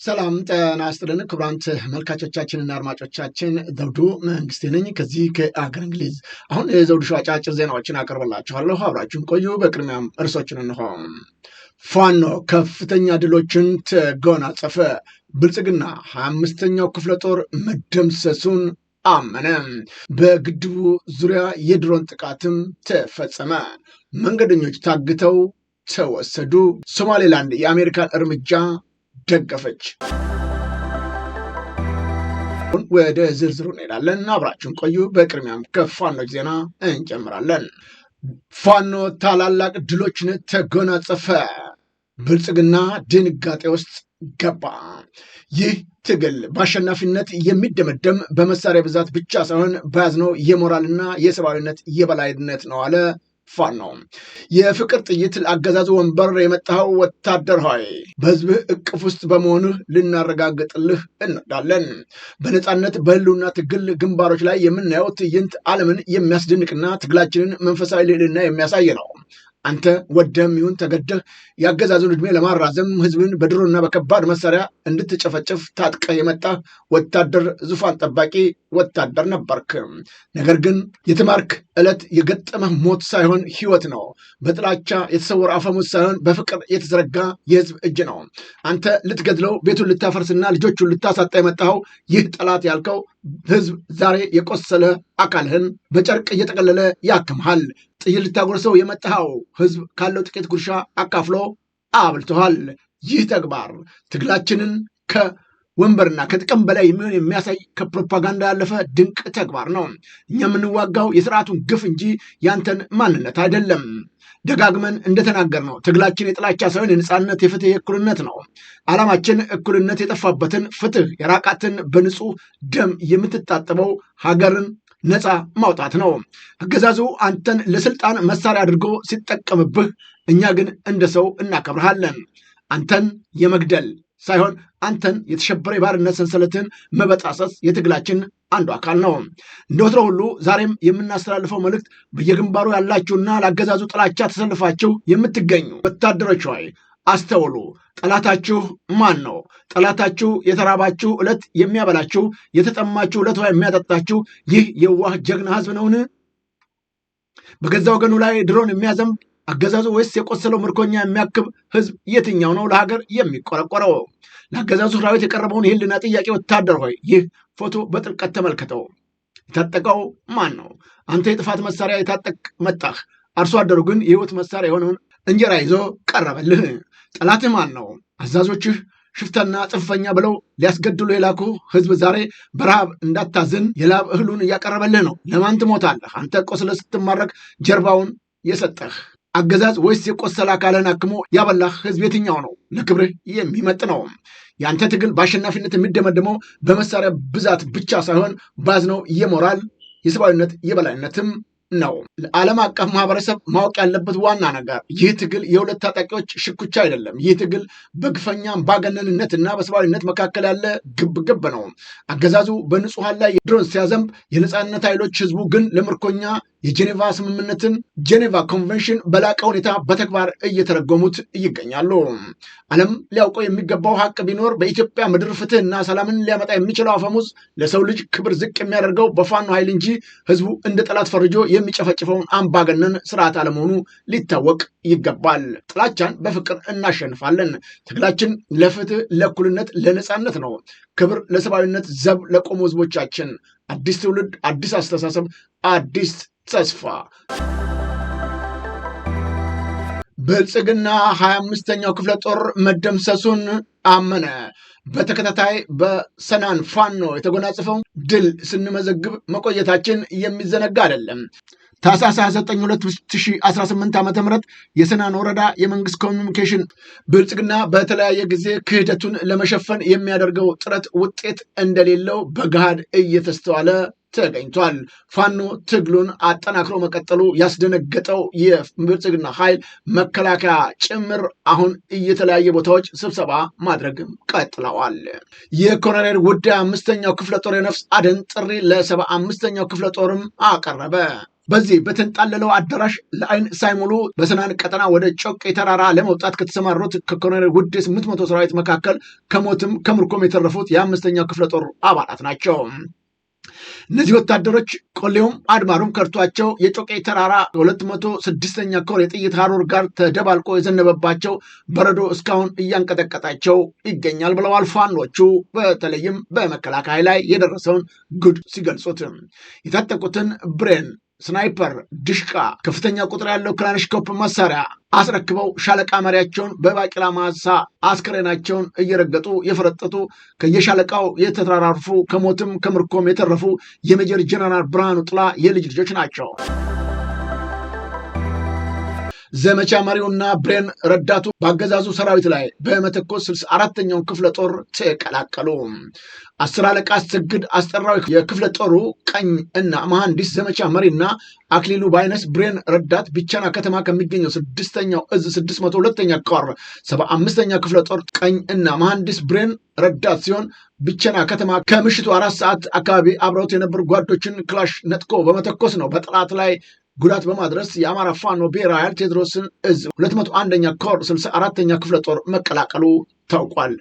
ሰላም ጤና ይስጥልን ክቡራን ተመልካቾቻችንና አድማጮቻችን ዘውዱ መንግስቴ ነኝ ከዚህ ከአገር እንግሊዝ። አሁን የዘውዱ ሾው አጫጭር ዜናዎችን አቀርብላችኋለሁ፣ አብራችሁን ቆዩ። በቅድሚያም እርሶችን እንሆ። ፋኖ ከፍተኛ ድሎችን ተጎናጸፈ። ብልጽግና 25ኛው ክፍለ ጦር መደምሰሱን አመነ። በግድቡ ዙሪያ የድሮን ጥቃትም ተፈጸመ። መንገደኞች ታግተው ተወሰዱ። ሶማሌላንድ የአሜሪካን እርምጃ ደገፈች። ወደ ዝርዝሩ እንሄዳለን፣ አብራችሁን ቆዩ። በቅድሚያም ከፋኖች ዜና እንጀምራለን። ፋኖ ታላላቅ ድሎችን ተጎናጸፈ። ብልጽግና ድንጋጤ ውስጥ ገባ። ይህ ትግል በአሸናፊነት የሚደመደም በመሳሪያ ብዛት ብቻ ሳይሆን በያዝነው የሞራልና የሰብአዊነት የበላይነት ነው አለ ፋኖ። የፍቅር ጥይት ለአገዛዙ ወንበር የመጣው ወታደር ሆይ በህዝብህ እቅፍ ውስጥ በመሆንህ ልናረጋግጥልህ እንወዳለን። በነፃነት በህልውና ትግል ግንባሮች ላይ የምናየው ትዕይንት ዓለምን የሚያስደንቅና ትግላችንን መንፈሳዊ ልዕልና የሚያሳይ ነው። አንተ ወደም ይሁን ተገደህ የአገዛዙን ዕድሜ ለማራዘም ህዝብን በድሮና በከባድ መሳሪያ እንድትጨፈጭፍ ታጥቀህ የመጣ ወታደር፣ ዙፋን ጠባቂ ወታደር ነበርክ። ነገር ግን የተማርክ ዕለት የገጠመህ ሞት ሳይሆን ህይወት ነው። በጥላቻ የተሰወረ አፈሙዝ ሳይሆን በፍቅር የተዘረጋ የህዝብ እጅ ነው። አንተ ልትገድለው ቤቱን ልታፈርስና ልጆቹን ልታሳጣ የመጣኸው ይህ ጠላት ያልከው ህዝብ ዛሬ የቆሰለ አካልህን በጨርቅ እየጠቀለለ ያክምሃል። ጥይት ልታጎርሰው የመጣኸው ህዝብ ካለው ጥቂት ጉርሻ አካፍሎ አብልተዋል። ይህ ተግባር ትግላችንን ከወንበርና ከጥቅም በላይ የሚሆን የሚያሳይ ከፕሮፓጋንዳ ያለፈ ድንቅ ተግባር ነው። እኛ የምንዋጋው የስርዓቱን ግፍ እንጂ ያንተን ማንነት አይደለም። ደጋግመን እንደተናገር ነው ትግላችን የጥላቻ ሳይሆን የነፃነት፣ የፍትህ፣ የእኩልነት ነው። ዓላማችን እኩልነት የጠፋበትን ፍትህ የራቃትን በንጹህ ደም የምትታጠበው ሀገርን ነፃ ማውጣት ነው። አገዛዙ አንተን ለስልጣን መሳሪያ አድርጎ ሲጠቀምብህ፣ እኛ ግን እንደ ሰው እናከብርሃለን። አንተን የመግደል ሳይሆን አንተን የተሸበረ የባርነት ሰንሰለትን መበጣሰስ የትግላችን አንዱ አካል ነው። እንደ ወትሮ ሁሉ ዛሬም የምናስተላልፈው መልእክት በየግንባሩ ያላችሁና ለአገዛዙ ጥላቻ ተሰልፋችሁ የምትገኙ ወታደሮች ሆይ አስተውሉ። ጠላታችሁ ማን ነው? ጠላታችሁ የተራባችሁ ዕለት የሚያበላችሁ፣ የተጠማችሁ ዕለት የሚያጠጣችሁ ይህ የዋህ ጀግና ህዝብ ነውን? በገዛ ወገኑ ላይ ድሮን የሚያዘንብ አገዛዙ ወይስ የቆሰለው ምርኮኛ የሚያክብ ህዝብ የትኛው ነው ለሀገር የሚቆረቆረው? ለአገዛዙ ሰራዊት የቀረበውን የህልና ጥያቄ ወታደር ሆይ ይህ ፎቶ በጥልቀት ተመልከተው። የታጠቀው ማን ነው? አንተ የጥፋት መሳሪያ የታጠቅ መጣህ። አርሶ አደሩ ግን የህይወት መሳሪያ የሆነውን እንጀራ ይዞ ቀረበልህ። ጠላትህ ማን ነው? አዛዦችህ ሽፍታና ጽንፈኛ ብለው ሊያስገድሉ የላኩ ህዝብ ዛሬ በረሃብ እንዳታዝን የላብ እህሉን እያቀረበልህ ነው። ለማን ትሞታለህ? አንተ ቆስለ ስትማረክ ጀርባውን የሰጠህ አገዛዝ ወይስ የቆሰለ አካልን አክሞ ያበላህ ህዝብ የትኛው ነው ለክብርህ የሚመጥ ነው? የአንተ ትግል በአሸናፊነት የሚደመደመው በመሳሪያ ብዛት ብቻ ሳይሆን ባዝነው የሞራል የሰብአዊነት የበላይነትም ነው። ለዓለም አቀፍ ማህበረሰብ ማወቅ ያለበት ዋና ነገር ይህ ትግል የሁለት ታጣቂዎች ሽኩቻ አይደለም። ይህ ትግል በግፈኛ ባገነንነትና በሰብአዊነት መካከል ያለ ግብ ነው። አገዛዙ በንጹሐን ላይ ድሮን ሲያዘንብ፣ የነፃነት ኃይሎች ህዝቡ ግን ለምርኮኛ የጄኔቫ ስምምነትን ጄኔቫ ኮንቬንሽን በላቀ ሁኔታ በተግባር እየተረጎሙት ይገኛሉ። ዓለም ሊያውቀው የሚገባው ሀቅ ቢኖር በኢትዮጵያ ምድር ፍትህና ሰላምን ሊያመጣ የሚችለው አፈሙዝ ለሰው ልጅ ክብር ዝቅ የሚያደርገው በፋኖ ኃይል እንጂ ህዝቡ እንደ ጠላት ፈርጆ የሚጨፈጭፈውን አምባገነን ስርዓት አለመሆኑ ሊታወቅ ይገባል። ጥላቻን በፍቅር እናሸንፋለን። ትግላችን ለፍትህ፣ ለእኩልነት፣ ለነፃነት ነው። ክብር ለሰብአዊነት ዘብ ለቆሙ ህዝቦቻችን። አዲስ ትውልድ፣ አዲስ አስተሳሰብ፣ አዲስ ተስፋ። ብልጽግና 25ኛው ክፍለ ጦር መደምሰሱን አመነ። በተከታታይ በሰናን ፋኖ የተጎናጸፈው ድል ስንመዘግብ መቆየታችን የሚዘነጋ አይደለም። ታኅሳስ 29 2018 ዓ.ም የሰናን ወረዳ የመንግስት ኮሚኒኬሽን ብልጽግና በተለያየ ጊዜ ክህደቱን ለመሸፈን የሚያደርገው ጥረት ውጤት እንደሌለው በገሃድ እየተስተዋለ ተገኝቷል። ፋኖ ትግሉን አጠናክሮ መቀጠሉ ያስደነገጠው የብልጽግና ኃይል መከላከያ ጭምር አሁን የተለያየ ቦታዎች ስብሰባ ማድረግ ቀጥለዋል። የኮሎኔል ውዴ 5ኛው ክፍለ ጦር የነፍስ አድን ጥሪ ለ75ኛው ክፍለ ጦርም አቀረበ። በዚህ በተንጣለለው አዳራሽ ለአይን ሳይሙሉ በሰናን ቀጠና ወደ ጮቄ ተራራ ለመውጣት ከተሰማሩት ከኮሎኔል ውዴ 800 ሰራዊት መካከል ከሞትም ከምርኮም የተረፉት የ5ኛው ክፍለ ጦር አባላት ናቸው። እነዚህ ወታደሮች ቆሌውም አድማሩም ከርቷቸው የጮቄ ተራራ 206ኛ ኮር የጥይት ሀሩር ጋር ተደባልቆ የዘነበባቸው በረዶ እስካሁን እያንቀጠቀጣቸው ይገኛል ብለዋል ፋኖቹ። በተለይም በመከላከያ ላይ የደረሰውን ጉድ ሲገልጹት የታጠቁትን ብሬን፣ ስናይፐር፣ ድሽቃ፣ ከፍተኛ ቁጥር ያለው ክላሽንኮቭ መሳሪያ አስረክበው ሻለቃ መሪያቸውን በባቂላ ማሳ አስከሬናቸውን እየረገጡ የፈረጠጡ ከየሻለቃው የተተራራፉ ከሞትም ከምርኮም የተረፉ የሜጀር ጀነራል ብርሃኑ ጥላ የልጅ ልጆች ናቸው። ዘመቻ መሪውና ብሬን ረዳቱ በአገዛዙ ሰራዊት ላይ በመተኮስ 64ኛውን ክፍለ ጦር ተቀላቀሉ። 10 አለቃ አሰግድ አስጠራው የክፍለ ጦሩ ቀኝ እና መሐንዲስ ዘመቻ መሪና አክሊሉ ባይነስ ብሬን ረዳት ቢቸና ከተማ ከሚገኘው 6ኛው እዝ 602ኛ ኮር 75ኛ ክፍለ ጦር ቀኝ እና መሐንዲስ ብሬን ረዳት ሲሆን ቢቸና ከተማ ከምሽቱ 4 ሰዓት አካባቢ አብረውት የነበሩ ጓዶችን ክላሽ ነጥቆ በመተኮስ ነው በጠላት ላይ ጉዳት በማድረስ የአማራ ፋኖ ብሔራዊ ኃይል ቴዎድሮስን እዝ 201ኛ ኮር 64ኛ ክፍለ ጦር መቀላቀሉ ታውቋል።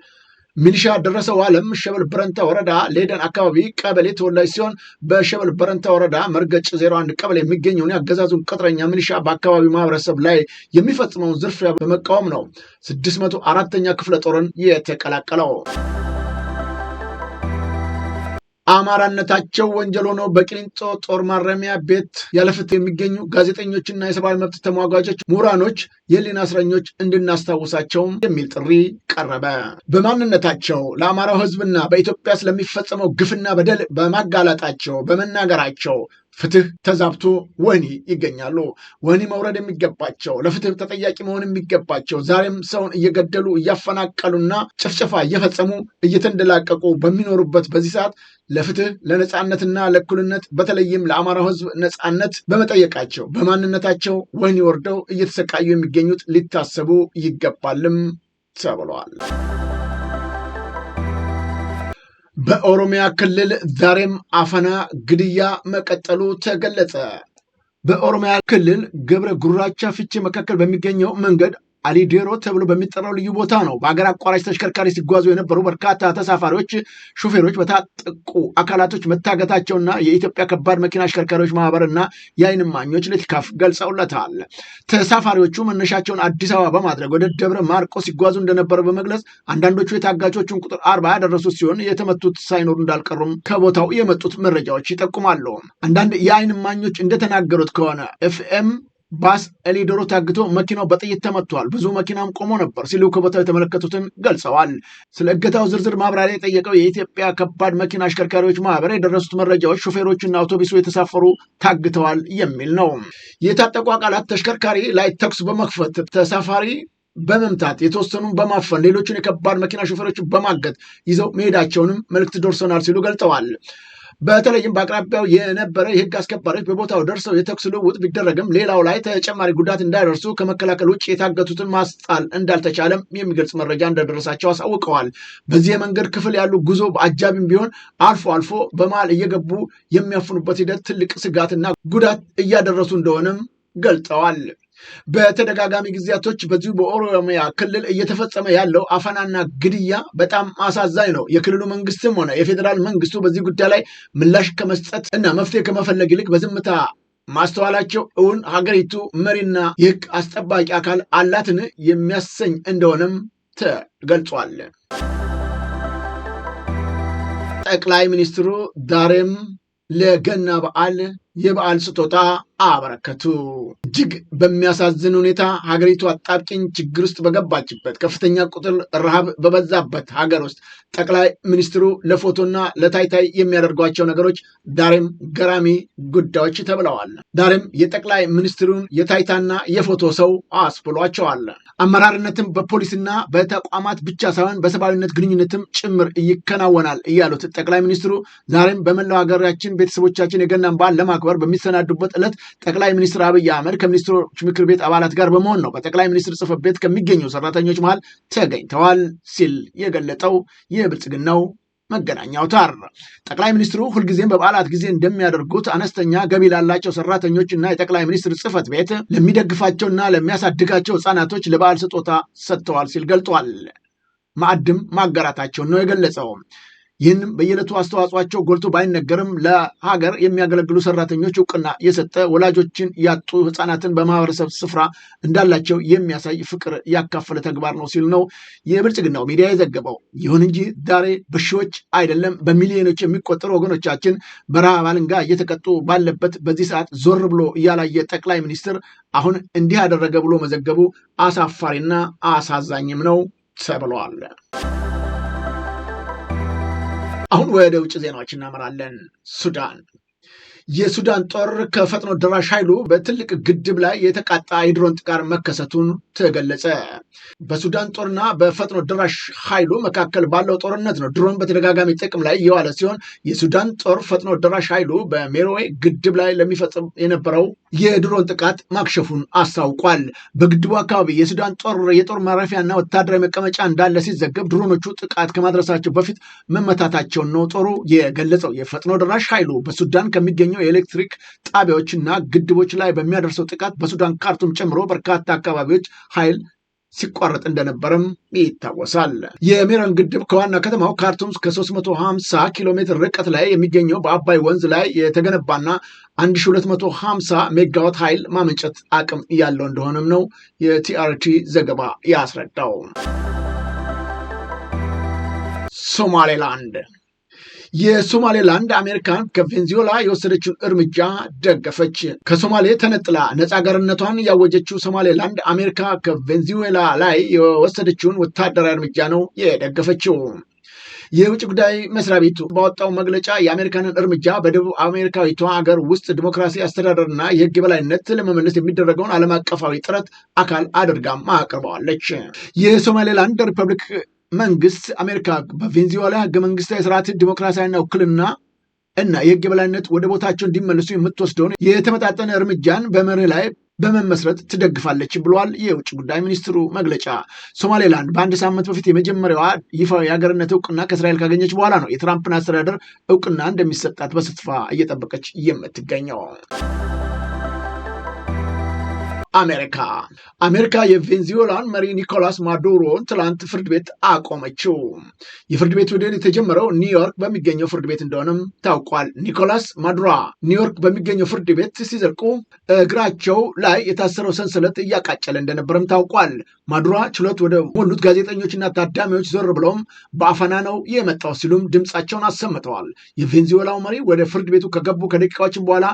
ሚሊሻ ደረሰው ዓለም ሸበል በረንታ ወረዳ ሌደን አካባቢ ቀበሌ ተወላጅ ሲሆን በሸበል በረንታ ወረዳ መርገጭ 01 ቀበሌ የሚገኘውን የአገዛዙን ቅጥረኛ ሚሊሻ በአካባቢው ማህበረሰብ ላይ የሚፈጽመውን ዝርፊያ በመቃወም ነው 604ኛ ክፍለ ጦርን የተቀላቀለው። አማራነታቸው ወንጀል ሆኖ በቂሊንጦ ጦር ማረሚያ ቤት ያለፍትህ የሚገኙ ጋዜጠኞችና የሰብአዊ መብት ተሟጋቾች፣ ምሁራኖች፣ የህሊና እስረኞች እንድናስታውሳቸውም የሚል ጥሪ ቀረበ። በማንነታቸው ለአማራው ህዝብና በኢትዮጵያ ስለሚፈጸመው ግፍና በደል በማጋለጣቸው በመናገራቸው ፍትህ ተዛብቶ ወህኒ ይገኛሉ። ወህኒ መውረድ የሚገባቸው ለፍትህ ተጠያቂ መሆን የሚገባቸው ዛሬም ሰውን እየገደሉ እያፈናቀሉና ጭፍጨፋ እየፈጸሙ እየተንደላቀቁ በሚኖሩበት በዚህ ሰዓት ለፍትህ ለነፃነትና ለእኩልነት በተለይም ለአማራው ህዝብ ነፃነት በመጠየቃቸው በማንነታቸው ወህኒ ወርደው እየተሰቃዩ የሚገኙት ሊታሰቡ ይገባልም ተብለዋል። በኦሮሚያ ክልል ዛሬም አፈና፣ ግድያ መቀጠሉ ተገለጸ። በኦሮሚያ ክልል ገብረ ጉራቻ ፍቼ መካከል በሚገኘው መንገድ አሊዴሮ ተብሎ በሚጠራው ልዩ ቦታ ነው በአገር አቋራጭ ተሽከርካሪ ሲጓዙ የነበሩ በርካታ ተሳፋሪዎች፣ ሹፌሮች በታጠቁ አካላቶች መታገታቸውና የኢትዮጵያ ከባድ መኪና አሽከርካሪዎች ማህበርና የዓይን እማኞች ለቲካፍ ገልጸውለታል። ተሳፋሪዎቹ መነሻቸውን አዲስ አበባ በማድረግ ወደ ደብረ ማርቆስ ሲጓዙ እንደነበረ በመግለጽ አንዳንዶቹ የታጋቾቹን ቁጥር 40 ያደረሱት ሲሆን የተመቱት ሳይኖሩ እንዳልቀሩም ከቦታው የመጡት መረጃዎች ይጠቁማሉ። አንዳንድ የዓይን እማኞች እንደተናገሩት ከሆነ ኤፍኤም ባስ ኤሊዶሮ ታግቶ መኪናው በጥይት ተመቷል፣ ብዙ መኪናም ቆሞ ነበር ሲሉ ከቦታው የተመለከቱትን ገልጸዋል። ስለ እገታው ዝርዝር ማብራሪያ የጠየቀው የኢትዮጵያ ከባድ መኪና አሽከርካሪዎች ማህበር የደረሱት መረጃዎች ሾፌሮችና አውቶቡሱ የተሳፈሩ ታግተዋል የሚል ነው። የታጠቁ አካላት ተሽከርካሪ ላይ ተኩስ በመክፈት ተሳፋሪ በመምታት የተወሰኑን በማፈን ሌሎችን የከባድ መኪና ሾፌሮችን በማገት ይዘው መሄዳቸውንም መልእክት ደርሶናል ሲሉ ገልጠዋል። በተለይም በአቅራቢያው የነበረ የህግ አስከባሪዎች በቦታው ደርሰው የተኩስ ልውውጥ ቢደረግም ሌላው ላይ ተጨማሪ ጉዳት እንዳይደርሱ ከመከላከል ውጭ የታገቱትን ማስጣል እንዳልተቻለም የሚገልጽ መረጃ እንደደረሳቸው አሳውቀዋል። በዚህ የመንገድ ክፍል ያሉ ጉዞ በአጃቢም ቢሆን አልፎ አልፎ በመሃል እየገቡ የሚያፍኑበት ሂደት ትልቅ ስጋትና ጉዳት እያደረሱ እንደሆነም ገልጠዋል። በተደጋጋሚ ጊዜያቶች በዚሁ በኦሮሚያ ክልል እየተፈጸመ ያለው አፈናና ግድያ በጣም አሳዛኝ ነው። የክልሉ መንግስትም ሆነ የፌዴራል መንግስቱ በዚህ ጉዳይ ላይ ምላሽ ከመስጠት እና መፍትሄ ከመፈለግ ይልቅ በዝምታ ማስተዋላቸው እውን ሀገሪቱ መሪና የህግ አስጠባቂ አካል አላትን የሚያሰኝ እንደሆነም ተገልጿል። ጠቅላይ ሚኒስትሩ ዛሬም ለገና በዓል የበዓል ስጦታ አበረከቱ። እጅግ በሚያሳዝን ሁኔታ ሀገሪቱ አጣብቂኝ ችግር ውስጥ በገባችበት ከፍተኛ ቁጥር ረሃብ በበዛበት ሀገር ውስጥ ጠቅላይ ሚኒስትሩ ለፎቶና ለታይታይ የሚያደርጓቸው ነገሮች ዛሬም ገራሚ ጉዳዮች ተብለዋል። ዛሬም የጠቅላይ ሚኒስትሩን የታይታና የፎቶ ሰው አስብሏቸዋል። አመራርነትም በፖሊስና በተቋማት ብቻ ሳይሆን በሰብአዊነት ግንኙነትም ጭምር ይከናወናል እያሉት ጠቅላይ ሚኒስትሩ ዛሬም በመላው ሀገራችን ቤተሰቦቻችን የገናን በዓል ለማክበር በሚሰናዱበት ዕለት ጠቅላይ ሚኒስትር አብይ አህመድ ከሚኒስትሮች ምክር ቤት አባላት ጋር በመሆን ነው በጠቅላይ ሚኒስትር ጽሕፈት ቤት ከሚገኙ ሰራተኞች መሃል ተገኝተዋል ሲል የገለጠው የብልጽግናው መገናኛ አውታር። ጠቅላይ ሚኒስትሩ ሁልጊዜም በበዓላት ጊዜ እንደሚያደርጉት አነስተኛ ገቢ ላላቸው ሰራተኞች እና የጠቅላይ ሚኒስትር ጽህፈት ቤት ለሚደግፋቸውና ለሚያሳድጋቸው ህጻናቶች ለበዓል ስጦታ ሰጥተዋል ሲል ገልጧል። ማዕድም ማጋራታቸውን ነው የገለጸው። ይህንም በየዕለቱ አስተዋጽኦአቸው ጎልቶ ባይነገርም ለሀገር የሚያገለግሉ ሰራተኞች እውቅና የሰጠ ወላጆችን ያጡ ህፃናትን በማህበረሰብ ስፍራ እንዳላቸው የሚያሳይ ፍቅር ያካፈለ ተግባር ነው ሲል ነው የብልጽግናው ሚዲያ የዘገበው። ይሁን እንጂ ዛሬ በሺዎች አይደለም በሚሊዮኖች የሚቆጠሩ ወገኖቻችን በረሃብ አለንጋ እየተቀጡ ባለበት በዚህ ሰዓት ዞር ብሎ ያላየ ጠቅላይ ሚኒስትር አሁን እንዲህ ያደረገ ብሎ መዘገቡ አሳፋሪና አሳዛኝም ነው ተብሏል። አሁን ወደ ውጭ ዜናዎች እናመራለን። ሱዳን የሱዳን ጦር ከፈጥኖ ደራሽ ኃይሉ በትልቅ ግድብ ላይ የተቃጣ የድሮን ጥቃት መከሰቱን ተገለጸ። በሱዳን ጦርና በፈጥኖ ደራሽ ኃይሉ መካከል ባለው ጦርነት ነው ድሮን በተደጋጋሚ ጥቅም ላይ የዋለ ሲሆን የሱዳን ጦር ፈጥኖ ደራሽ ኃይሉ በሜሮዌ ግድብ ላይ ለሚፈጽም የነበረው የድሮን ጥቃት ማክሸፉን አስታውቋል። በግድቡ አካባቢ የሱዳን ጦር የጦር ማረፊያና ወታደራዊ መቀመጫ እንዳለ ሲዘገብ ድሮኖቹ ጥቃት ከማድረሳቸው በፊት መመታታቸውን ነው ጦሩ የገለጸው። የፈጥኖ ደራሽ ኃይሉ በሱዳን ከሚገኘው የኤሌክትሪክ ጣቢያዎችና ግድቦች ላይ በሚያደርሰው ጥቃት በሱዳን ካርቱም ጨምሮ በርካታ አካባቢዎች ኃይል ሲቋረጥ እንደነበረም ይታወሳል። የሜሮን ግድብ ከዋና ከተማው ካርቱም ከ350 ኪሎ ሜትር ርቀት ላይ የሚገኘው በአባይ ወንዝ ላይ የተገነባና 1250 ሜጋዋት ኃይል ማመንጨት አቅም ያለው እንደሆነም ነው የቲአርቲ ዘገባ ያስረዳው። ሶማሌላንድ የሶማሌላንድ አሜሪካን ከቬንዙዌላ የወሰደችውን እርምጃ ደገፈች። ከሶማሌ ተነጥላ ነፃ አገርነቷን ያወጀችው ሶማሌላንድ አሜሪካ ከቬንዙዌላ ላይ የወሰደችውን ወታደራዊ እርምጃ ነው የደገፈችው። የውጭ ጉዳይ መስሪያ ቤቱ ባወጣው መግለጫ የአሜሪካንን እርምጃ በደቡብ አሜሪካዊቷ ሀገር ውስጥ ዲሞክራሲ አስተዳደርና የህግ የበላይነት ለመመለስ የሚደረገውን ዓለም አቀፋዊ ጥረት አካል አድርጋም አቅርበዋለች። የሶማሌላንድ ሪፐብሊክ መንግስት አሜሪካ በቬንዙዌላ ህገ መንግስታዊ ስርዓት ዲሞክራሲያዊና ውክልና እና የህግ የበላይነት ወደ ቦታቸው እንዲመለሱ የምትወስደውን የተመጣጠነ እርምጃን በመርህ ላይ በመመስረት ትደግፋለች ብሏል የውጭ ጉዳይ ሚኒስትሩ መግለጫ። ሶማሌላንድ በአንድ ሳምንት በፊት የመጀመሪያዋ ይፋዊ የሀገርነት እውቅና ከእስራኤል ካገኘች በኋላ ነው የትራምፕን አስተዳደር እውቅና እንደሚሰጣት በተስፋ እየጠበቀች የምትገኘው። አሜሪካ የቬንዙዌላን መሪ ኒኮላስ ማዱሮን ትላንት ፍርድ ቤት አቆመችው። የፍርድ ቤት ሂደት የተጀመረው ኒውዮርክ በሚገኘው ፍርድ ቤት እንደሆነም ታውቋል። ኒኮላስ ማዱሮ ኒውዮርክ በሚገኘው ፍርድ ቤት ሲዘልቁ እግራቸው ላይ የታሰረው ሰንሰለት እያቃጨለ እንደነበረም ታውቋል። ማዱሮ ችሎት ወደ ሞሉት ጋዜጠኞችና ታዳሚዎች ዞር ብለውም በአፈና ነው የመጣው ሲሉም ድምፃቸውን አሰምተዋል። የቬንዙዌላው መሪ ወደ ፍርድ ቤቱ ከገቡ ከደቂቃዎችም በኋላ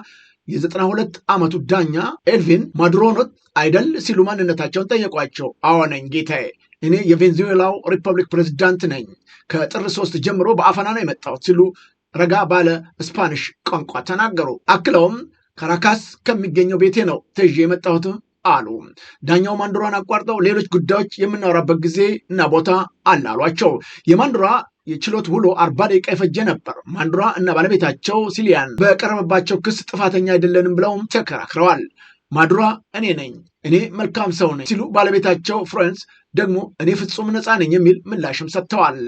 የ92 ዓመቱ ዳኛ ኤልቪን ማዱሮኖት አይደል ሲሉ ማንነታቸውን ጠየቋቸው። አዎ ነኝ ጌታዬ፣ እኔ የቬንዙዌላው ሪፐብሊክ ፕሬዝዳንት ነኝ። ከጥር 3 ጀምሮ በአፈና ነው የመጣሁት ሲሉ ረጋ ባለ ስፓኒሽ ቋንቋ ተናገሩ። አክለውም ካራካስ ከሚገኘው ቤቴ ነው ተይዤ የመጣሁት አሉ። ዳኛው ማንዱራን አቋርጠው ሌሎች ጉዳዮች የምናወራበት ጊዜ እና ቦታ አለ አሏቸው። የማንዱራ የችሎት ውሎ 40 ደቂቃ የፈጀ ነበር። ማንዱራ እና ባለቤታቸው ሲሊያን በቀረበባቸው ክስ ጥፋተኛ አይደለንም ብለውም ተከራክረዋል። ማንዱራ እኔ መልካም ሰው ነኝ ሲሉ፣ ባለቤታቸው ፍራንስ ደግሞ እኔ ፍጹም ነፃ ነኝ የሚል ምላሽም ሰጥተዋል።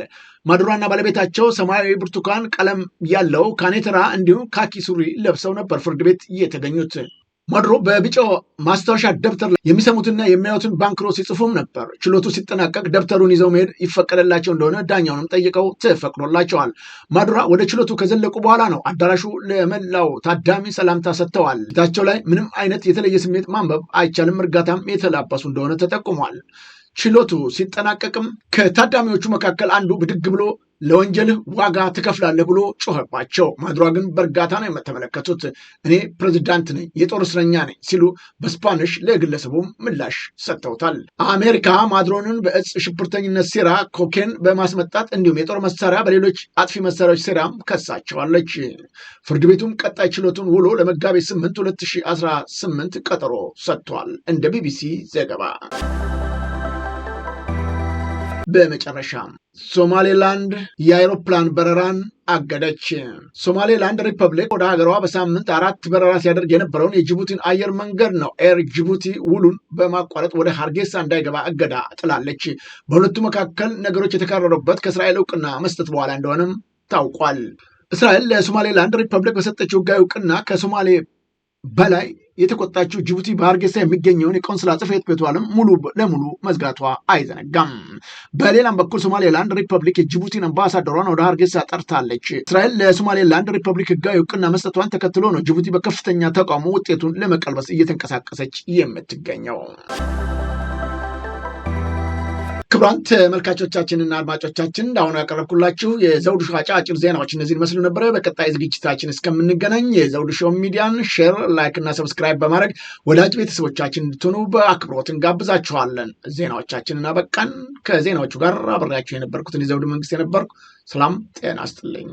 ማንዱራና ባለቤታቸው ሰማያዊ ብርቱካን ቀለም ያለው ካኔተራ እንዲሁም ካኪ ሱሪ ለብሰው ነበር ፍርድ ቤት የተገኙት። ማዱሮ በቢጫው ማስታወሻ ደብተር ላይ የሚሰሙትና የሚያዩትን ባንክሮ ሲጽፉም ነበር። ችሎቱ ሲጠናቀቅ ደብተሩን ይዘው መሄድ ይፈቀደላቸው እንደሆነ ዳኛውንም ጠይቀው ተፈቅዶላቸዋል። ማዱሮ ወደ ችሎቱ ከዘለቁ በኋላ ነው አዳራሹ ለመላው ታዳሚ ሰላምታ ሰጥተዋል። ፊታቸው ላይ ምንም አይነት የተለየ ስሜት ማንበብ አይቻልም። እርጋታም የተላበሱ እንደሆነ ተጠቁሟል። ችሎቱ ሲጠናቀቅም ከታዳሚዎቹ መካከል አንዱ ብድግ ብሎ ለወንጀልህ ዋጋ ትከፍላለህ ብሎ ጮኸባቸው። ማዱሮ ግን በእርጋታ ነው የተመለከቱት። እኔ ፕሬዝዳንት ነኝ፣ የጦር እስረኛ ነኝ ሲሉ በስፓኒሽ ለግለሰቡም ምላሽ ሰጥተውታል። አሜሪካ ማዱሮንን በእጽ ሽብርተኝነት ሴራ፣ ኮኬን በማስመጣት እንዲሁም የጦር መሳሪያ በሌሎች አጥፊ መሳሪያዎች ሴራም ከሳቸዋለች። ፍርድ ቤቱም ቀጣይ ችሎቱን ውሎ ለመጋቢት 8 2018 ቀጠሮ ሰጥቷል። እንደ ቢቢሲ ዘገባ። በመጨረሻም ሶማሌላንድ የአይሮፕላን በረራን አገደች። ሶማሌላንድ ሪፐብሊክ ወደ ሀገሯ በሳምንት 4 በረራ ሲያደርግ የነበረውን የጅቡቲን አየር መንገድ ነው ኤር ጅቡቲ ውሉን በማቋረጥ ወደ ሀርጌሳ እንዳይገባ እገዳ ጥላለች። በሁለቱ መካከል ነገሮች የተካረሩበት ከእስራኤል እውቅና መስጠት በኋላ እንደሆነም ታውቋል። እስራኤል ለሶማሌላንድ ሪፐብሊክ በሰጠችው ሕጋዊ እውቅና ከሶማሌ በላይ የተቆጣችው ጅቡቲ በሀርጌሳ የሚገኘውን የቆንስላ ጽሕፈት ቤቷንም ሙሉ ለሙሉ መዝጋቷ አይዘነጋም። በሌላም በኩል ሶማሌላንድ ሪፐብሊክ የጅቡቲን አምባሳደሯን ወደ ሀርጌሳ ጠርታለች። እስራኤል ለሶማሌላንድ ሪፐብሊክ ሕጋዊ እውቅና መስጠቷን ተከትሎ ነው ጅቡቲ በከፍተኛ ተቃውሞ ውጤቱን ለመቀልበስ እየተንቀሳቀሰች የምትገኘው። ክቡራን ተመልካቾቻችንና አድማጮቻችን አሁን ያቀረብኩላችሁ የዘውዱ ሾው አጫጭር ዜናዎች እነዚህን መስሉ ነበረ። በቀጣይ ዝግጅታችን እስከምንገናኝ የዘውዱ ሾው ሚዲያን ሼር፣ ላይክ እና ሰብስክራይብ በማድረግ ወዳጅ ቤተሰቦቻችን እንድትሆኑ በአክብሮት እንጋብዛችኋለን። ዜናዎቻችንን አበቃን። ከዜናዎቹ ጋር አብሬያችሁ የነበርኩትን የዘውዱ መንግስት የነበርኩ። ሰላም ጤና ይስጥልኝ።